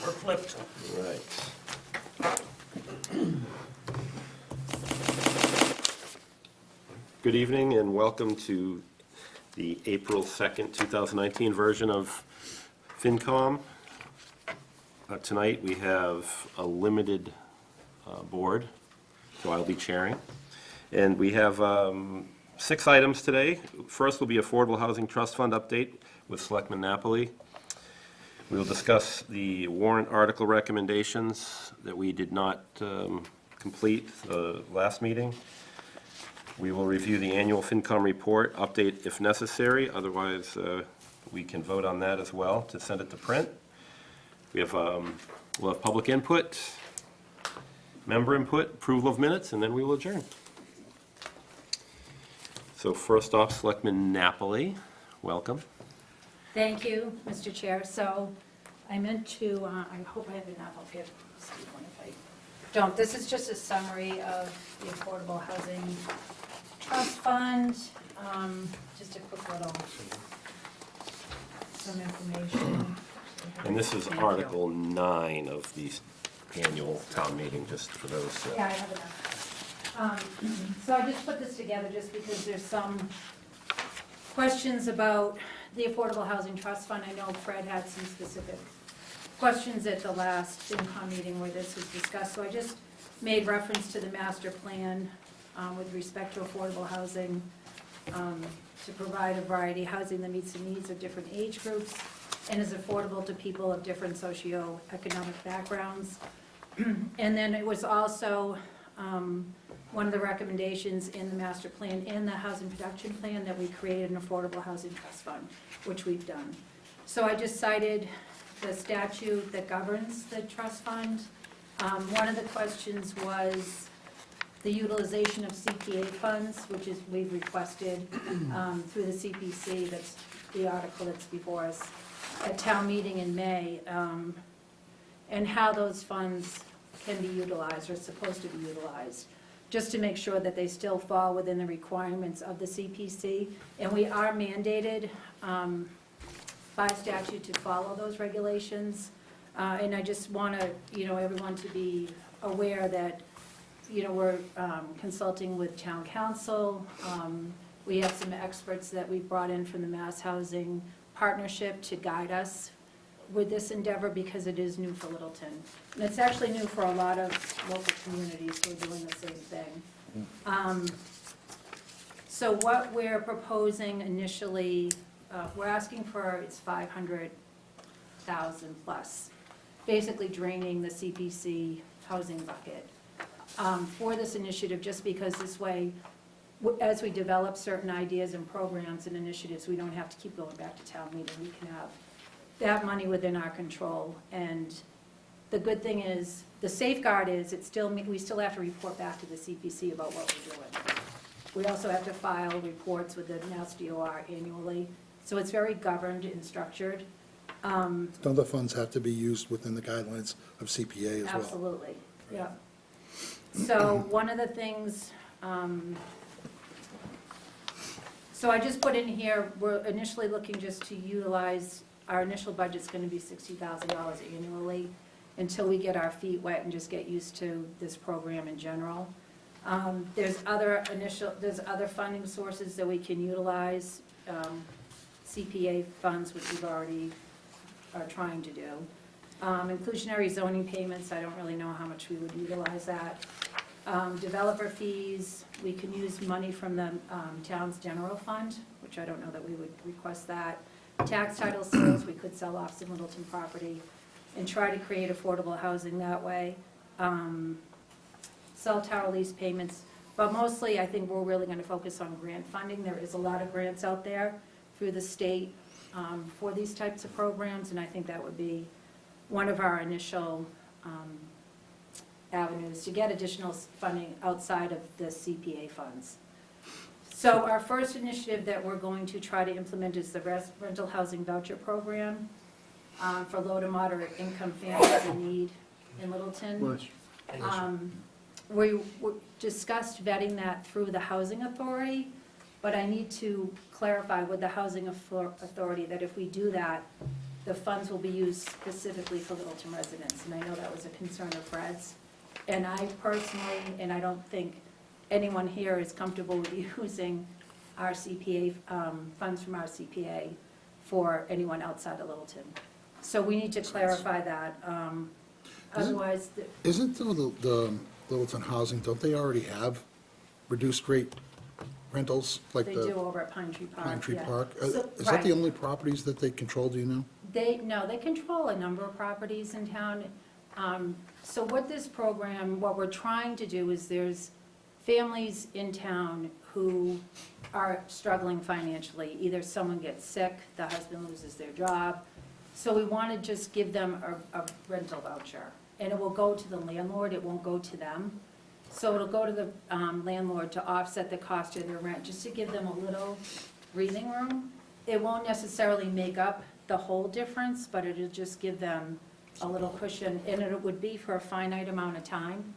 or flipped. Right. Good evening and welcome to the April 2nd, 2019 version of Fincom. Tonight we have a limited board, so I'll be chairing. And we have 6 items today. First will be Affordable Housing Trust Fund update with Selectman Napoli. We will discuss the warrant article recommendations that we did not complete the last meeting. We will review the annual FinCom report, update if necessary, otherwise we can vote on that as well to send it to print. We have, we'll have public input, member input, approval of minutes, and then we will adjourn. So first off, Selectman Napoli, welcome. Thank you, Mr. Chair. So I meant to, I hope I have enough. I'll give Steve one if I don't. This is just a summary of the Affordable Housing Trust Fund. Just a quick little, some information. And this is Thank you. Article 9 of the annual town meeting, just for those. Yeah, I have enough. So I just put this together just because there's some questions about the Affordable Housing Trust Fund. I know Fred had some specific questions at the last FinCom meeting where this was discussed. So I just made reference to the master plan with respect to affordable housing to provide a variety of housing that meets the needs of different age groups and is affordable to people of different socioeconomic backgrounds. And then it was also one of the recommendations in the master plan and the housing production plan that we created an affordable housing trust fund, which we've done. So I just cited the statute that governs the trust fund. One of the questions was the utilization of CPA funds, which is we've requested through the CPC, that's the article that's before us at town meeting in May, and how those funds can be utilized or supposed to be utilized, just to make sure that they still fall within the requirements of the CPC. And we are mandated by statute to follow those regulations. And I just want to, everyone to be aware that, we're consulting with town council. We have some experts that we've brought in from the Mass Housing Partnership to guide us with this endeavor because it is new for Littleton. And it's actually new for a lot of local communities who are doing the same thing. So what we're proposing initially, we're asking for is 500,000 plus, basically draining the CPC housing bucket for this initiative, just because this way, as we develop certain ideas and programs and initiatives, we don't have to keep going back to town meeting. We can have that money within our control. And the good thing is, the safeguard is, we still have to report back to the CPC about what we're doing. We also have to file reports with the Mass DOR annually. So it's very governed and structured. Don't the funds have to be used within the guidelines of CPA as well? Absolutely, yeah. So one of the things, so I just put in here, we're initially looking just to utilize, our initial budget's gonna be $60,000 annually until we get our feet wet and just get used to this program in general. There's other funding sources that we can utilize, CPA funds, which we've already are trying to do. Inclusionary zoning payments, I don't really know how much we would utilize that. Developer fees, we can use money from the town's general fund, which I don't know that we would request that. Tax title sales, we could sell off some Littleton property and try to create affordable housing that way. Cell tower lease payments, but mostly I think we're really going to focus on grant funding. There is a lot of grants out there through the state for these types of programs, and I think that would be one of our initial avenues to get additional funding outside of the CPA funds. So our first initiative that we're going to try to implement is the rental housing voucher program for low to moderate income families in need in Littleton. We discussed vetting that through the housing authority, but I need to clarify with the housing authority that if we do that, the funds will be used specifically for Littleton residents, and I know that was a concern of Fred's. And I personally, and I don't think anyone here is comfortable with using our CPA, funds from our CPA for anyone outside of Littleton. So we need to clarify that, otherwise, Isn't the Littleton Housing, don't they already have reduced rate rentals? Like they the do over at Pine Tree Park. Pine Tree yeah. Park? So- Is that right. the only properties that they control, do you know? No, they control a number of properties in town. So what this program, what we're trying to do is there's families in town who are struggling financially. Either someone gets sick, the husband loses their job. So we want to just give them a rental voucher. And it will go to the landlord, it won't go to them. So it'll go to the landlord to offset the cost of their rent, just to give them a little breathing room. It won't necessarily make up the whole difference, but it'll just give them a little cushion. And it would be for a finite amount of time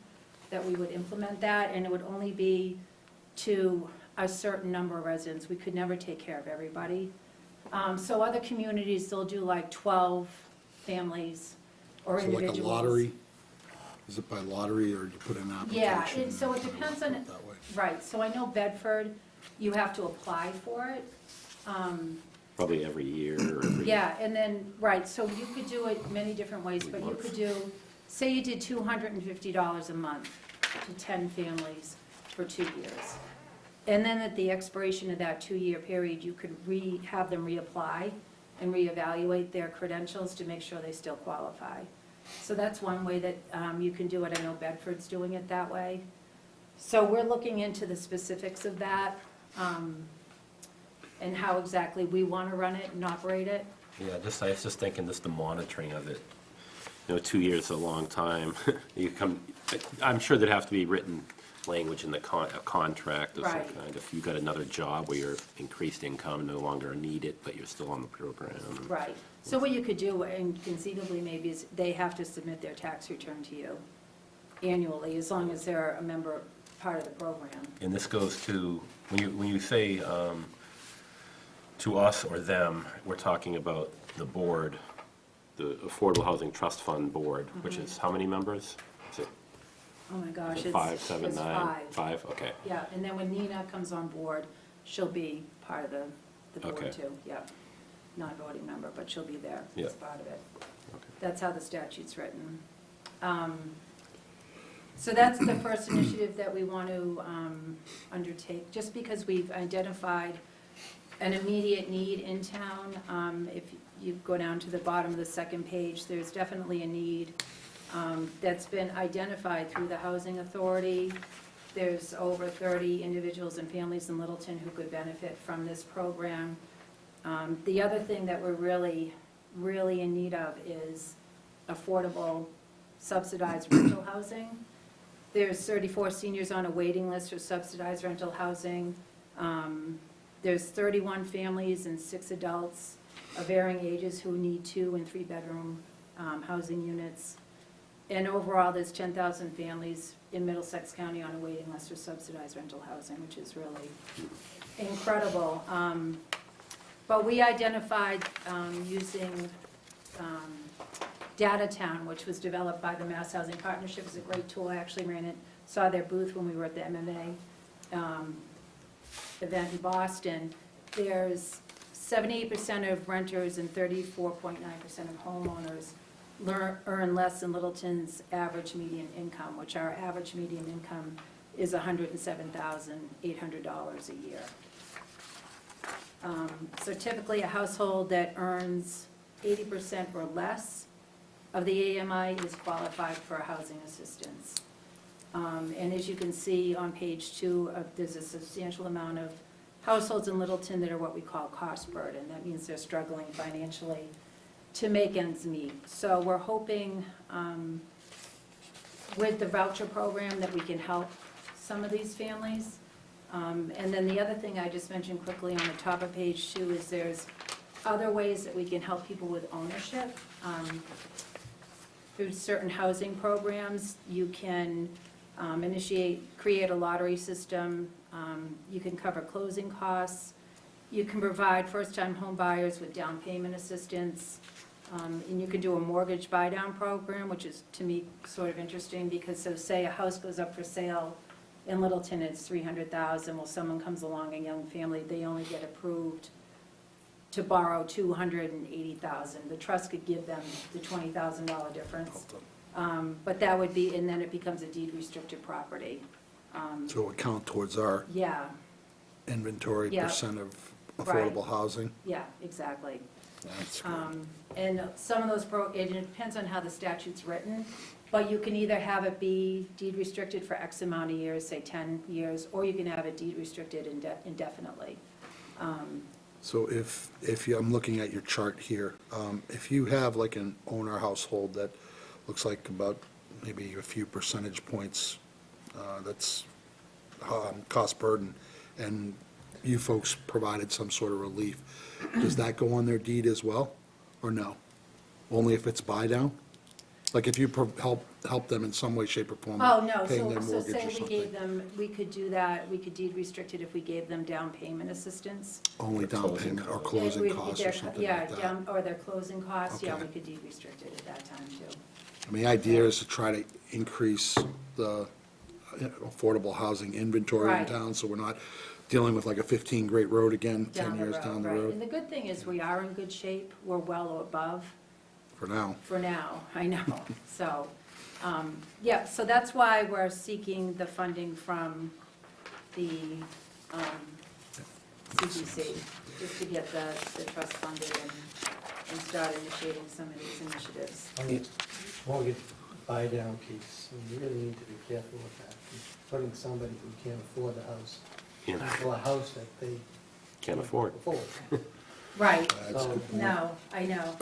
that we would implement that, and it would only be to a certain number of residents. We could never take care of everybody. So other communities, they'll do like 12 families or So individuals. like a lottery? Is it by lottery, or do you put in an application? Yeah, so it depends on, That way? right, so I know Bedford, you have to apply for it. Probably every year or every. Yeah, and then, right, so you could do it many different ways, but you could do, say you did $250 a month to 10 families for 2 years. And then at the expiration of that 2-year period, you could have them reapply and reevaluate their credentials to make sure they still qualify. So that's one way that you can do it. I know Bedford's doing it that way. So we're looking into the specifics of that, and how exactly we want to run it and operate it. Yeah, I was just thinking, just the monitoring of it. 2 years is a long time. I'm sure there'd have to be written language in the contract of some Right. kind. If you got another job where your increased income no longer need it, but you're still on the program. Right. So what you could do, and conceivably maybe, is they have to submit their tax return to you annually, as long as they're a member, part of the program. And this goes to, when you say to us or them, we're talking about the board, the Affordable Housing Trust Fund Board, which is how many members? Is it Oh my gosh, it's. 5, 7, it's 9? five. 5, okay. Yeah, and then when Nina comes on board, she'll be part of the board Okay. too, yeah. Non-voting member, but she'll be there Yeah. as part of it. Okay. That's how the statute's written. So that's the first initiative that we want to undertake, just because we've identified an immediate need in town. If you go down to the bottom of the second page, there's definitely a need that's been identified through the Housing Authority. There's over 30 individuals and families in Littleton who could benefit from this program. The other thing that we're really, really in need of is affordable subsidized rental housing. There's 34 seniors on a waiting list for subsidized rental housing. There's 31 families and 6 adults of varying ages who need 2- and 3-bedroom housing units. And overall, there's 10,000 families in Middlesex County on a waiting list for subsidized rental housing, which is really incredible. But we identified using Datatown, which was developed by the Mass Housing Partnership. It's a great tool. I actually saw their booth when we were at the MMA event in Boston. There's 78% of renters and 34.9% of homeowners earn less than Littleton's average median income, which our average median income is $107,800 a year. So typically, a household that earns 80% or less of the AMI is qualified for housing assistance. And as you can see on page 2, there's a substantial amount of households in Littleton that are what we call cost burden. That means they're struggling financially to make ends meet. So we're hoping with the voucher program that we can help some of these families. And then the other thing I just mentioned quickly on the top of page 2 is there's other ways that we can help people with ownership. Through certain housing programs, you can create a lottery system. You can cover closing costs. You can provide first-time home buyers with down payment assistance. And you could do a mortgage buy-down program, which is, to me, sort of interesting, because so say a house goes up for sale in Littleton, it's 300,000, well, someone comes along, a young family, they only get approved to borrow 280,000. The trust could give them the $20,000 difference. But that would be, and then it becomes a deed restricted property. So it would count towards our Yeah, inventory Yeah. percent of Right. affordable housing. yeah, exactly. That's good. And some of those, it depends on how the statute's written, but you can either have it be deed restricted for X amount of years, say 10 years, or you can have it deed restricted indefinitely. So I'm looking at your chart here, if you have like an owner household that looks like about maybe a few percentage points, that's cost burden, and you folks provided some sort of relief, does that go on their deed as well, or no? Only if it's buy down? Like if you help them in some way, shape, or form? Oh, no, Paying their so mortgage say or we gave something? them, we could do that, we could deed restrict it if we gave them down payment assistance. Only down Closing payment or costs. closing If costs their- or something yeah, like that? down, or their closing costs, yeah, Okay. we could deed restrict it at that time too. I mean, the idea is to try to increase the affordable housing inventory in Right. town, so we're not dealing with like a 15 Great Road again, 10 Down the years road, down the right. And road, the good thing is we are in good shape, we're well above for now. for now, I know. So, yeah, so that's why we're seeking the funding from the CPC, just to get the trust funded and start initiating some of these initiatives. On the mortgage buy-down piece, we really need to be careful with that. Putting somebody who can't afford the house Yeah. into a house that they Can't afford. Right, That's a So, good point. no, I know.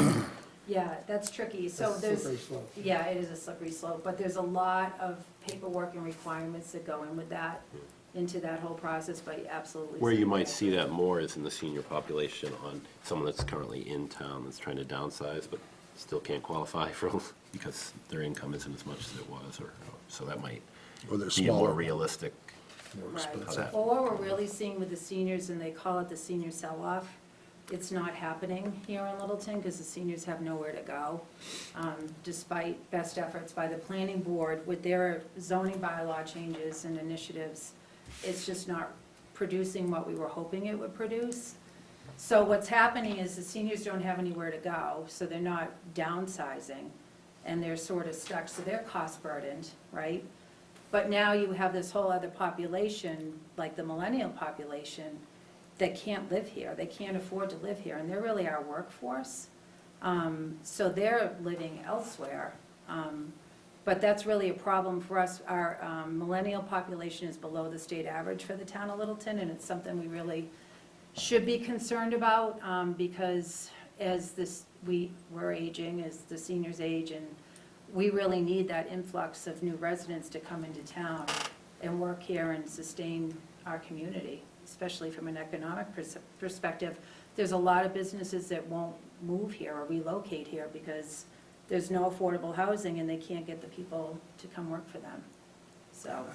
Yeah, that's tricky. So It's a there's, slippery slope. yeah, it is a slippery slope, but there's a lot of paperwork and requirements that go in with that, into that whole process, but absolutely. Where you might see that more is in the senior population on someone that's currently in town that's trying to downsize, but still can't qualify for, because their income isn't as much as it was, or, so that might Or they're be a more smaller. realistic. More Right. expensive. Or what we're really seeing with the seniors, and they call it the senior sell-off, it's not happening here in Littleton because the seniors have nowhere to go. Despite best efforts by the planning board with their zoning bylaw changes and initiatives, it's just not producing what we were hoping it would produce. So what's happening is the seniors don't have anywhere to go, so they're not downsizing, and they're sort of stuck, so they're cost burdened, right? But now you have this whole other population, like the millennial population, that can't live here, they can't afford to live here, and they're really our workforce. So they're living elsewhere. But that's really a problem for us. Our millennial population is below the state average for the town of Littleton, and it's something we really should be concerned about, because as we're aging, as the seniors age, and we really need that influx of new residents to come into town and work here and sustain our community, especially from an economic perspective. There's a lot of businesses that won't move here or relocate here because there's no affordable housing and they can't get the people to come work for them. So,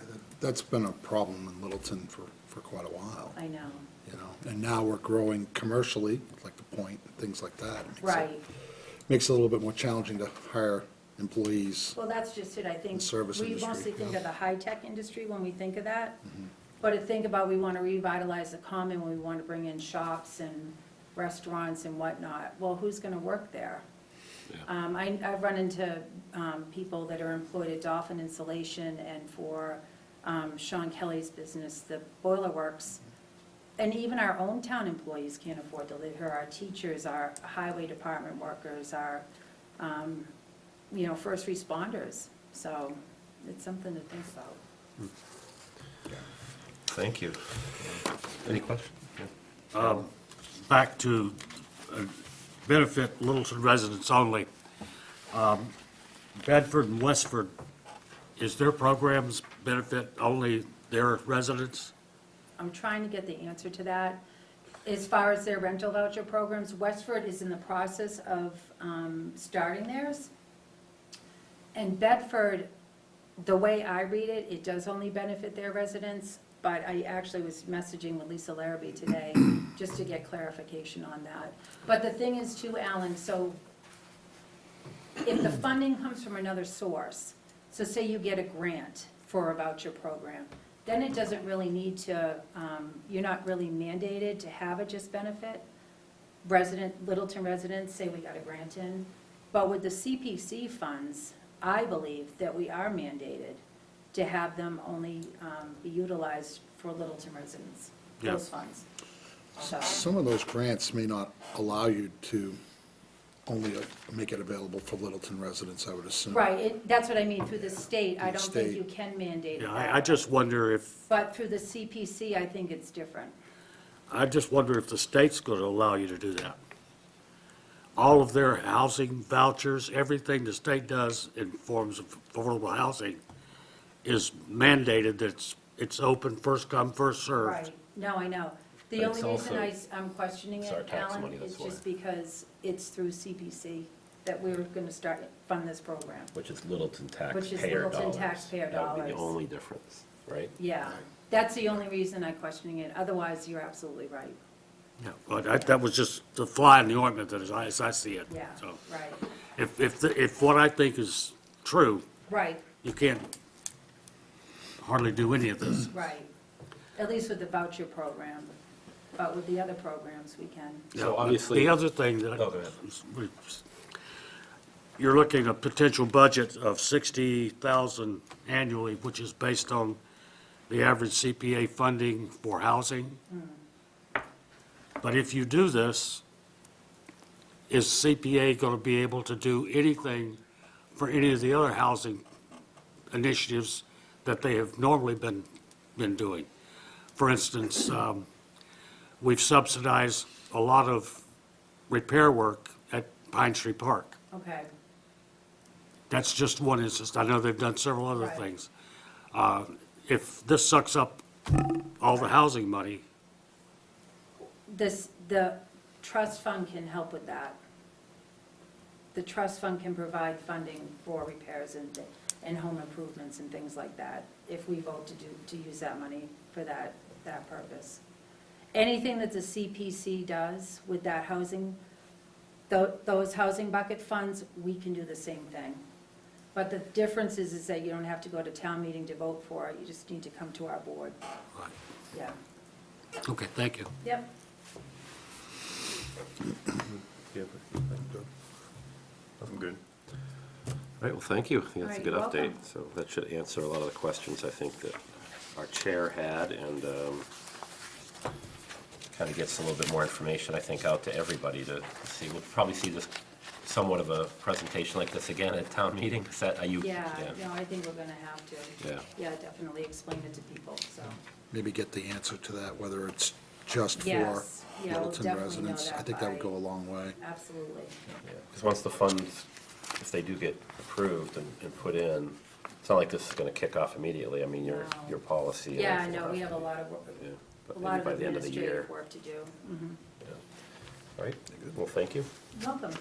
That's been a problem in Littleton for quite a while, I know. you know, and now we're growing commercially, like the Point, and things like that. It makes it- Right. Makes it a little bit more challenging to hire employees. Well, that's just it, I think. The service We industry, mostly think yeah. of the high-tech industry when we think of that. Mm-hmm. But to think about, we want to revitalize the common, we want to bring in shops and restaurants and whatnot. Well, who's going to work there? Yeah. I've run into people that are employed at Dolphin Insulation and for Sean Kelly's business, the Boiler Works. And even our own town employees can't afford to live here. Our teachers, our highway department workers, our, first responders. So it's something to think about. Thank you. Any questions? Back to benefit Littleton residents only. Bedford and Westford, is their programs benefit only their residents? I'm trying to get the answer to that. As far as their rental voucher programs, Westford is in the process of starting theirs. And Bedford, the way I read it, it does only benefit their residents, but I actually was messaging with Lisa Larrabee today just to get clarification on that. But the thing is too, Alan, so if the funding comes from another source, so say you get a grant for a voucher program, then it doesn't really need to, you're not really mandated to have a just benefit. Littleton residents say we got a grant in, but with the CPC funds, I believe that we are mandated to have them only be utilized for Littleton residents, those funds. So, Some of those grants may not allow you to only make it available for Littleton residents, I would assume. right, that's what I mean, through the state, I Through the don't think state. you can mandate Yeah, that. I just wonder if, But through the CPC, I think it's different. the state's gonna allow you to do that. All of their housing vouchers, everything the state does in forms of affordable housing is mandated that it's open, first come, first served. Right, no, I know. The But only it's reason also- I'm questioning it's our it, tax Alan, money, is that's just why. because it's through CPC that we're gonna start, fund this program. Which is Littleton Which is taxpayer Littleton dollars. taxpayer That would be the dollars. only difference, right? Yeah, that's the only reason I'm questioning it, otherwise, you're absolutely right. Yeah, but that was just the fly in the ointment that as I see it. Yeah, So right, if what I think is true, right, you can't hardly do any of this. right. At least with the voucher program, but with the other programs, we can. So obviously- The other thing that. Oh, go ahead. You're looking at a potential budget of 60,000 annually, which is based on the average CPA funding for housing. But if you do this, is CPA going to be able to do anything for any of the other housing initiatives that they have normally been doing? For instance, we've subsidized a lot of repair work at Pine Tree Park. Okay, That's just one instance. I know they've done several other Right. things. If this sucks up all the housing money, the trust fund can help with that. The trust fund can provide funding for repairs and home improvements and things like that, if we vote to use that money for that purpose. Anything that the CPC does with that housing, those housing bucket funds, we can do the same thing. But the difference is that you don't have to go to town meeting to vote for it, you just need to come to our board. Right. Yeah, Okay, thank you. yep. I'm good. All right, well, thank you. I think that's a All good right, update. welcome. So that should answer a lot of the questions I think that our chair had, and kind of gets a little bit more information, I think, out to everybody to see. We'll probably see this, somewhat of a presentation like this again at town meeting. Is that, are you? Yeah, no, I think we're gonna have to. Yeah. Yeah, definitely explain it to people, so. Maybe get the answer to that, whether it's just for Yes, yeah, we'll Littleton definitely know residents. I that think that would by- go a long way. Absolutely. Because once the funds, if they do get approved and put in, it's not like this is going to kick off immediately. I mean, your No. policy. and Yeah, everything no, we will have a lot of, Yeah, but a maybe lot of by the end of the year. administrative work to do. Mhm. All right, well, thank you. Welcome.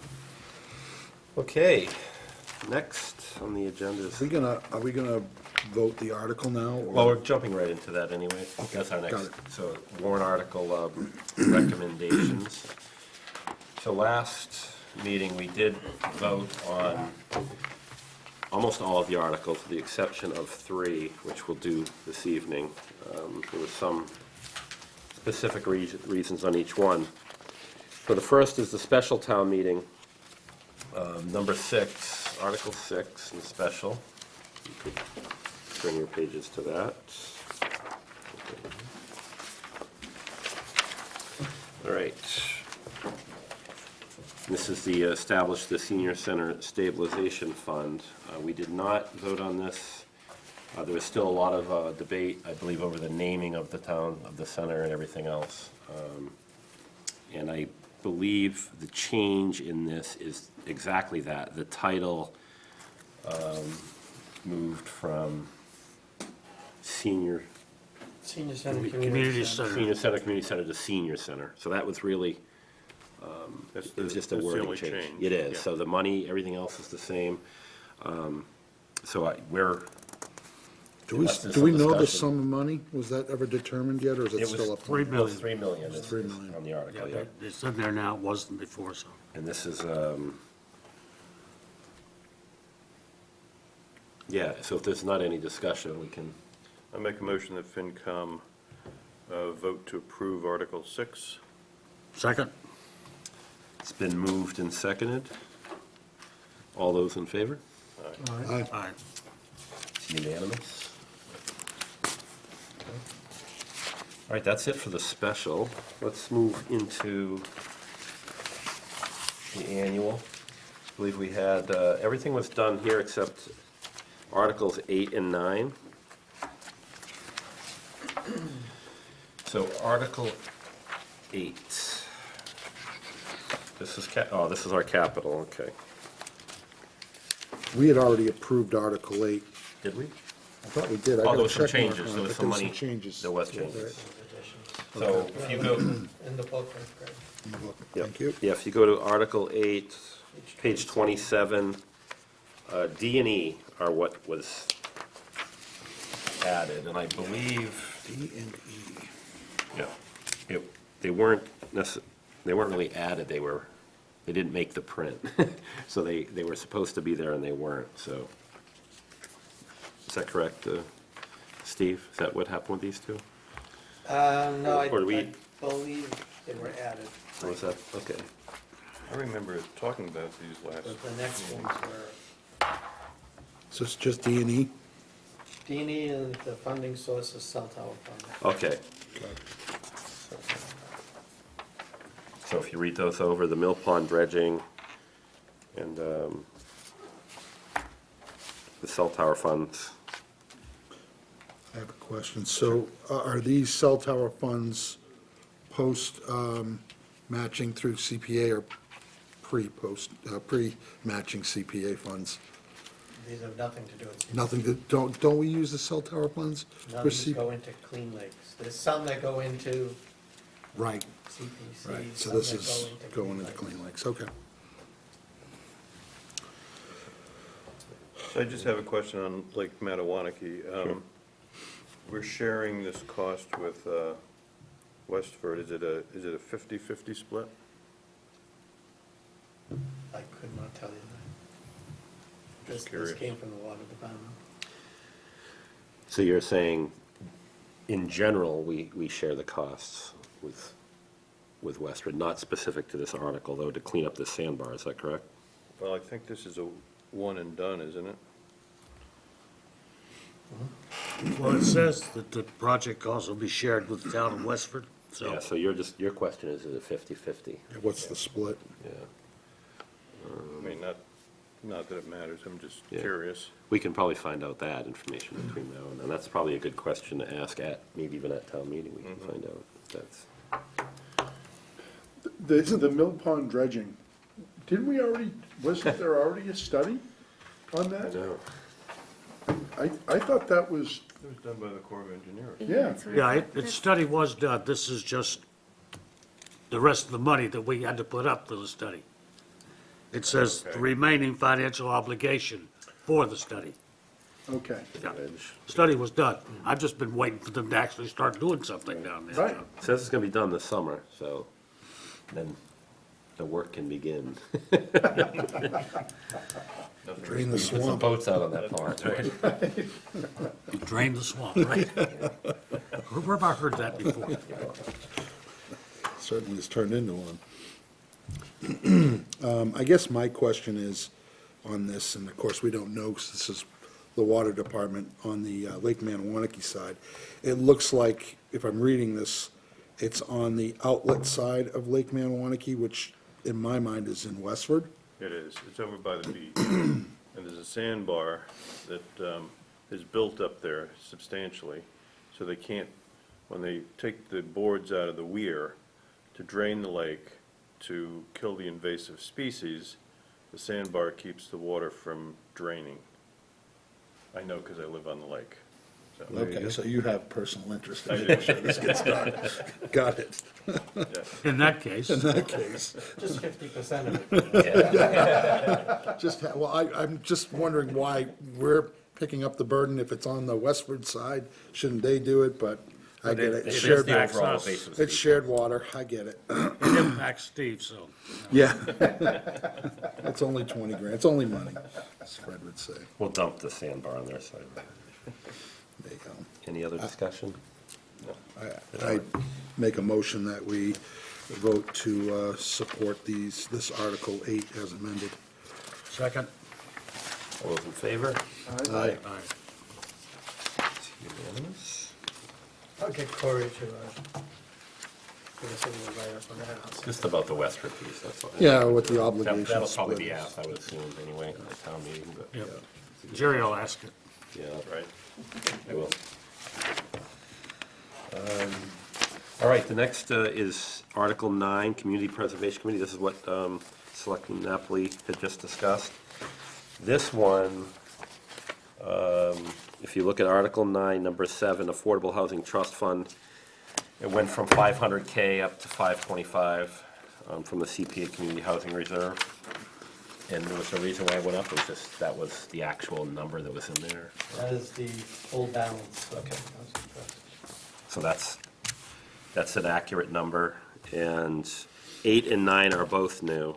Okay, next on the agenda is, Are we gonna vote the article now? or- well, we're jumping right into that anyway. That's our got next, it. so warrant article recommendations. So last meeting, we did vote on almost all of the articles, with the exception of 3, which we'll do this evening. There were some specific reasons on each one. So the first is the special town meeting, number 6, Article 6 in special. You could turn your pages to that. All right. This is the establish the senior center stabilization fund. We did not vote on this. There was still a lot of debate, I believe, over the naming of the town, of the center and everything else. And I believe the change in this is exactly that. The title moved from senior Senior Center Community Community Center. community center to senior center. So that was really, it was just a That's the wording only change. change, It is, yeah. so the money, everything else is the same. So we're, Do we, Unless there's do we some know the discussion. sum of money? Was that ever determined yet, or is it It was still up? 3 it was million. 3 million. It's 3 million. on the article, yeah. It's in there now, it wasn't before, so. And this is, Yeah, so if there's not any discussion, we can, I make a motion that FinCom vote to approve Article 6. Second? it's been moved and seconded. All those in favor? Aye. Aye. It's unanimous. All right, that's it for the special. Let's move into the annual. I believe we had, everything was done here except Articles 8 and 9. So Article 8. This is, this is our capital, okay. We had already approved Article 8. Did we? I thought we did. I Oh, got there a was some check mark changes, on there it, was but some money. changes. There was Right. changes. Additions. So if you go, In the booklet, Greg. Yep. Thank you. Yeah, if you go to Article 8, page 27, D and E are what was added, and I believe, D and E. yeah, they weren't they weren't really added, they didn't make the print. So they were supposed to be there and they weren't, so. Is that correct, Steve? Is that what happened with these two? No, Or do we- I believe they were added, Or was that, okay. I remember talking about these last. but the next ones were So it's just D and E? D&E and the funding source is cell tower funding. Okay. So if you read those over, the mill pond dredging and the cell tower funds, I have a question. So are these cell tower funds post matching through CPA or pre-matching CPA funds? These have nothing to do with. Nothing, don't we use the cell tower funds? None for of these C- go into Clean Lakes. There's some that go into Right, CPC. right. So some this that is go going into Lakes. Clean Lakes, okay. So I just have a question on Lake Mattawanakee. We're sharing this cost with Westford. Is it a 50/50 split? I could not tell you that. Just This curious. came from the water department. so you're saying, in general, we share the costs with Westford, not specific to this article, though, to clean up the sandbar, is that correct? Well, I think this is a one and done, isn't it? Well, it says that the project costs will be shared with the town of Westford, so. Yeah, so your question is it 50/50? What's the split? Yeah. I mean, not that it matters, I'm just Yeah. curious. We can probably find out that information between now and then. That's probably a good question to ask at, maybe even at town meeting, we can find out. That's, The mill pond dredging, didn't we already, wasn't there already a study on I that? know. I thought that was, It was done by the Corps of Engineers. yeah, Yeah, its study was done. This is just the rest of the money that we had to put up for the study. It says the Okay. remaining financial obligation for the study. okay, Yeah, study was done. I've just been waiting for them to actually start doing something down there. right. It says it's gonna be done this summer, so then the work can begin. Drain the Put some swamp. boats out on that pond, right? You drain the swamp, right? Where have I heard that before? Certainly has turned into one. I guess my question is on this, and of course, we don't know, 'cause this is the water department on the Lake Manawanaki side. It looks like, if I'm reading this, it's on the outlet side of Lake Manawanaki, which in my mind is in Westford. It is, it's over by the beach. And there's a sandbar that is built up there substantially, so they can't, when they take the boards out of the weir to drain the lake, to kill the invasive species, the sandbar keeps the water from draining. I know because I live on the lake. So, Okay, so you have personal interest I in do. making sure this gets done. Got it. yeah. In that case, In that case, Just 50% of it. well, I'm just wondering why we're picking up the burden if it's on the Westford side. Shouldn't they do it? But I get it. It Shared, the impacts overall us. invasive it's species. shared water, I get it. It impacts Steve, so. Yeah. It's only 20 grand, it's only money, as Fred would say. We'll dump the sandbar on their side. There you go. Any other discussion? I make a motion that we vote to support this Article 8 as amended. Second? All those in favor? Aye. Aye. It's unanimous. I'll get Corey to, give us a little write-up on the house. Just about the western piece, that's all. Yeah, with the That'll obligation probably split. be asked, I would assume, anyway, at the town meeting, but, Yep. Jerry will ask it. yeah, Right. I will. All right, the next is Article 9, Community Preservation Committee. This is what Selectman Napoli had just discussed. This one, if you look at Article 9, Number 7, Affordable Housing Trust Fund, it went from 500K up to 525 from the CPA Community Housing Reserve. And there was no reason why it went up, it was just, that was the actual number that was in there. That is the full balance. Okay. So that's an accurate number, and 8 and 9 are both new.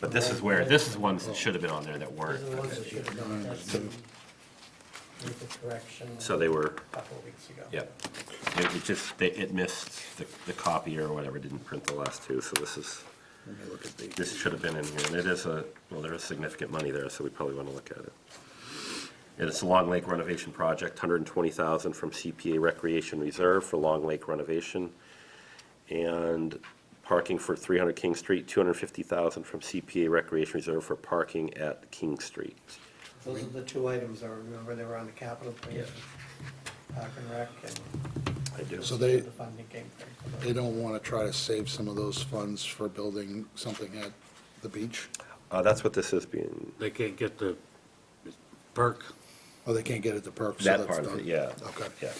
But this is ones that should have been on there that These weren't. are the ones that should have done, that's the, with the correction. So they were, A couple of weeks ago. yeah. It missed the copy or whatever, didn't print the last two, so Let me look at the, this should have been in here. And it is there is significant money there, so we probably want to look at it. And it's a Long Lake renovation project, $120,000 from CPA Recreation Reserve for Long Lake renovation. And parking for 300 King Street, $250,000 from CPA Recreation Reserve for parking at King Street. Those are the two items, I remember they were on the capital plan, Park and Rec, and I do. So they- the funding came from. they don't want to try to save some of those funds for building something at the beach? That's what this is being, They can't get the perk. Oh, they can't get it to perk, so that that's part of done? it, yeah. Okay. Yeah.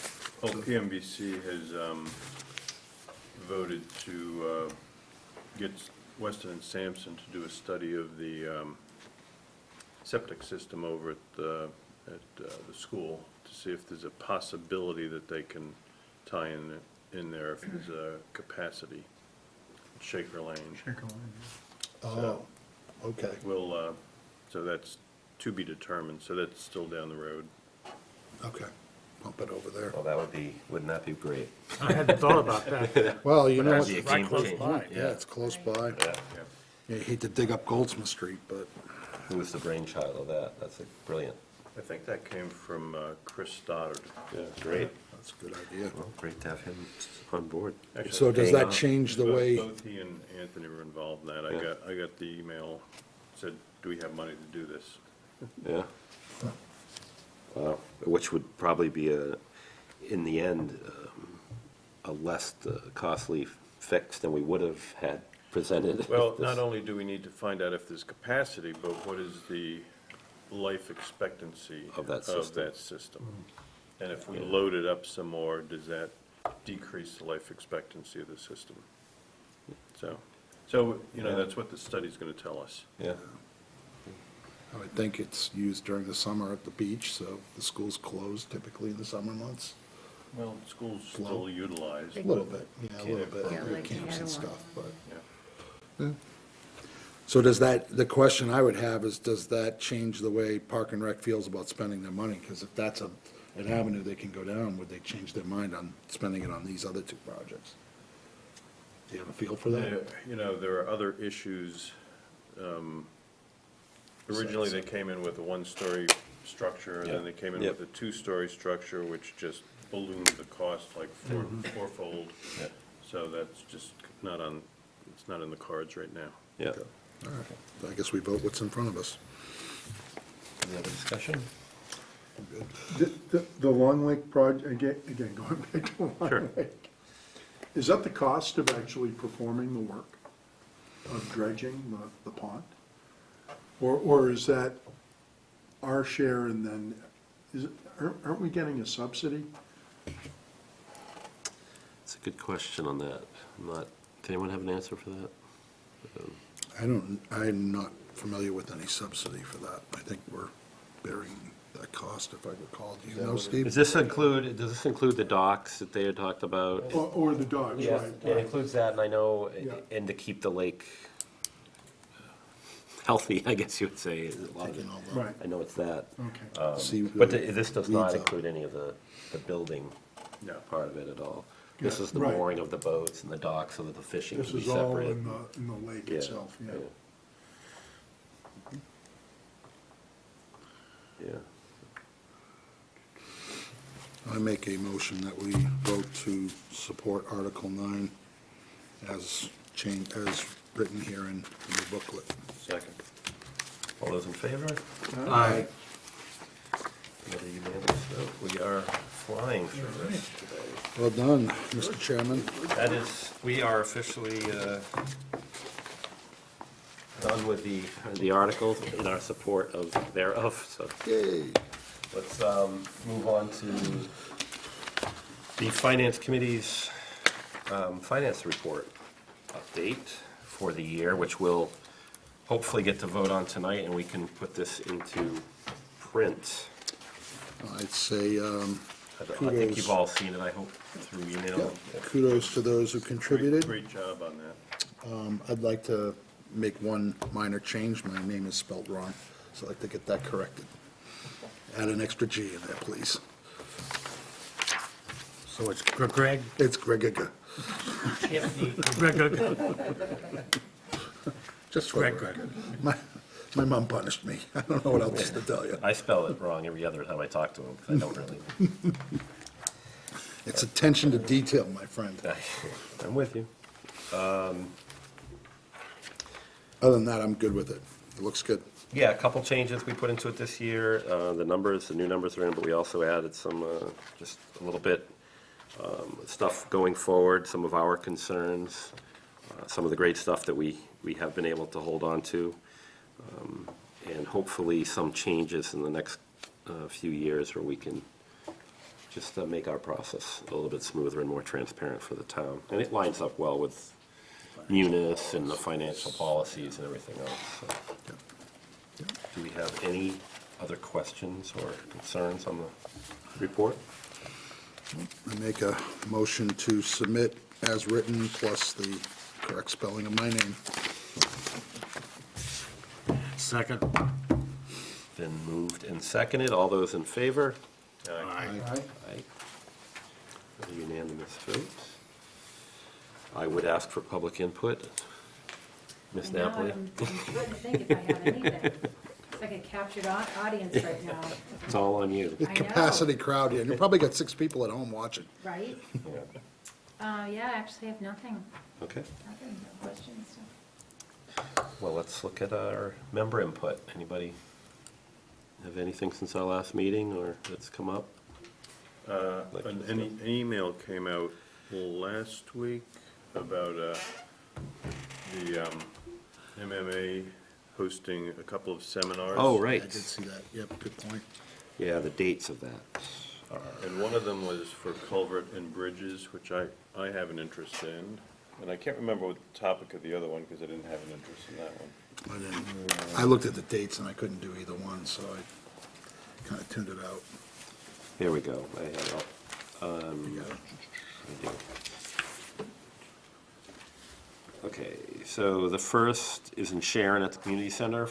Well, PMBC has voted to get Weston and Sampson to do a study of the septic system over at the school to see if there's a possibility that they can tie in there if there's a capacity. Shaker Lane. Oh, okay. We'll, so that's to be determined, so that's still down the road. Okay, pump it over there. Well, wouldn't that be great? I hadn't thought about that. Well, you know That'd what? be a Right game close changer. by. Yeah, it's close by. Yeah. You hate to dig up Goldsmith Street, but Who was the brainchild of that? That's brilliant. I think that came from Chris Stoddard. Yeah, great. that's a good idea. Well, great to have him on board. Actually, So does Hang that on. change the both- way, Both he and Anthony were involved in that. Yeah. I got the email, said, do we have money to do this? Yeah. Wow, which would probably be in the end, a less costly fix than we would have had presented. Well, not only do we need to find out if there's capacity, but what is the life expectancy Of that system. And if we load it up some more, does that decrease the life expectancy of the system? So, that's what the study's gonna tell us. Yeah, I would think it's used during the summer at the beach, so the school's closed typically in the summer months. Well, schools Slow. still utilize. A little bit, yeah, a little bit, Yeah, with like camps and Ottawa. stuff, but. Yeah. So does the question I would have is, does that change the way Park and Rec feels about spending their money? Because if that's an avenue they can go down, would they change their mind on spending it on these other two projects? Do you have a feel for that? There are other issues. Originally, they came in with a one-story structure, and then they came in Yep. with a two-story structure, which just ballooned the cost like fourfold. Yep. So that's just it's not in the cards right now. yeah. All right, I guess we vote what's in front of us. Any other discussion? The Long Lake project, again, going back to Sure. Long Lake, is that the cost of actually performing the work of dredging the pond? Or is that our share and then, aren't we getting a subsidy? It's a good question on that. Does anyone have an answer for that? I'm not familiar with any subsidy for that. I think we're bearing that cost, if I recall. Do you know, Steve? does this include the docks that they had talked about? Or the dogs, Yeah, right? it includes that, and I know, Yeah. and to keep the lake healthy, I guess you would say, is a lot of it. Taking all the- Right, I know it's that. okay. See, But this does not weeds up. include any of the building No. part of it at all. This Yeah, is the right. mooring of the boats and the docks so that the fishing This can be is all separate. in the lake Yeah, itself, yeah. Yeah. I make a motion that we vote to support Article 9 as as written here in the booklet. Second. All those in favor? Aye. Another unanimous vote. We are flying through this today. Well done, Mr. Chairman. That is, we are officially done with the articles in our support of thereof, so Yay. let's move on to the Finance Committee's finance report update for the year, which we'll hopefully get to vote on tonight, and we can put this into print. I'd say I think kudos. you've all seen it, I hope, through email. Kudos to those who contributed. Great job on that. I'd like to make one minor change. My name is spelled wrong, so I'd like to get that corrected. Add an extra G in there, please. So it's Greg? It's Gregiga, Greg, just for the Greg. record. My mom punished me. I don't know what else to tell you. I spell it wrong every other time I talk to him, because I don't really. It's attention to detail, my friend. I'm with you. Other than that, I'm good with it. It looks good. Yeah, a couple changes we put into it this year. The new numbers are in, but we also added some, just a little bit, stuff going forward, some of our concerns, some of the great stuff that we have been able to hold on to, and hopefully some changes in the next few years where we can just make our process a little bit smoother and more transparent for the town. And it lines up well with Munis and the financial policies and everything else. So. Do we have any other questions or concerns on the report? I make a motion to submit as written, plus the correct spelling of my name. Second. Been moved and seconded. All those in favor? Aye. Aye. A unanimous vote. I would ask for public input. Ms. Now Napoli? I'm trying to think if I have anything. It's like a captured audience right now, It's all on you. The I know. capacity crowd here. You probably got 6 people at home watching. right? Yeah, actually I have nothing, Okay, no questions. well, let's look at our member input. Anybody have anything since our last meeting or that's come up? An email came out last week about the MMA hosting a couple of seminars. Oh, I right. did see that. Yep, good point. Yeah, the dates of that. And one of them was for culvert and bridges, which I have an interest in. And I can't remember what the topic of the other one, because I didn't have an interest in that one. I looked at the dates and I couldn't do either one, so I kind of tuned it out. Here we go. I have it up. You got it? I do. Okay, so the first is in Sharon at the community center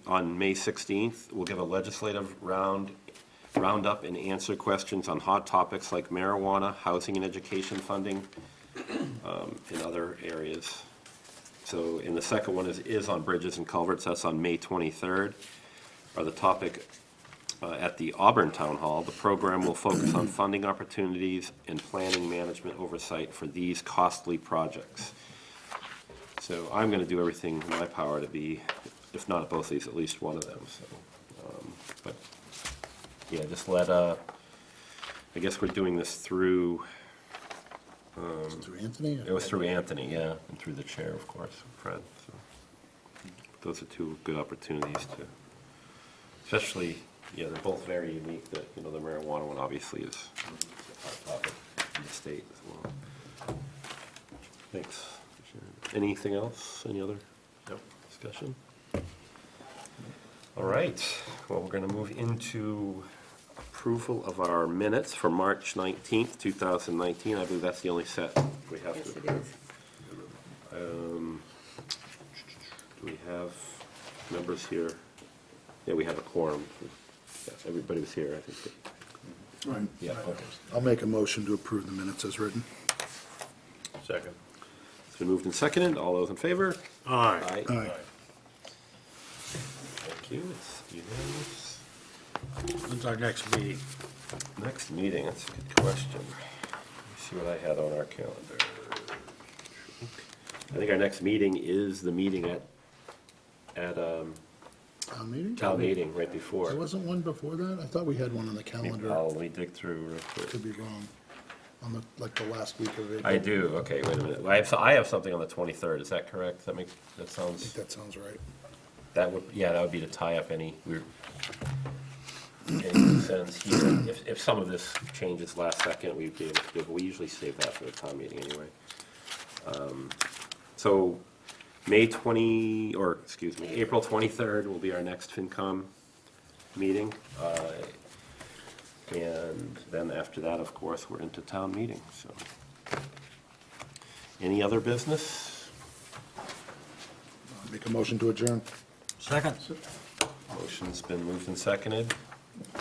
on May 16th. We'll give a legislative roundup and answer questions on hot topics like marijuana, housing and education funding, in other areas. So, and the second one is on bridges and culverts. That's on May 23rd. The topic at the Auburn Town Hall. The program will focus on funding opportunities and planning management oversight for these costly projects. So I'm going to do everything in my power to be, if not at both of these, at least one of them. So, but yeah, just I guess we're doing this through. Through Anthony? It was through Anthony, yeah, and through the chair, of course, Fred. So those are two good opportunities to, especially, yeah, they're both very unique. That the marijuana one obviously is a hot topic in the state as well. Thanks. Anything else? Any other Nope. discussion? All right, well, we're going to move into approval of our minutes for March 19th, 2019. I believe that's the only set we have to approve. Do we have members here? Yeah, we have a quorum. Yeah, everybody was here, I think. Right. Yeah, okay. I'll make a motion to approve the minutes as written. Second. It's been moved and seconded. All those in favor? Aye. Aye. Thank you. It's unanimous. When's our next meeting? Next meeting, that's a good question. Let me see what I had on our calendar. I think our next meeting is the meeting at Town meeting? town meeting right before. There wasn't one before that? I thought we had one on the calendar. Let me dig through real quick. Could be wrong. On the, like the last week of April. I do, okay, wait a minute. I have something on the 23rd, is that correct? That I think sounds, that sounds right. that would be to tie up any sense here. If some of this changes last second, we'd be able to do it, but we usually save that for the town meeting anyway. So, April 23rd will be our next FinCom meeting. And then after that, of course, we're into town meeting, so. Any other business? Make a motion to adjourn. Second? Motion's been moved and seconded.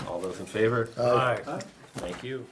All those in favor? Aye. Thank you.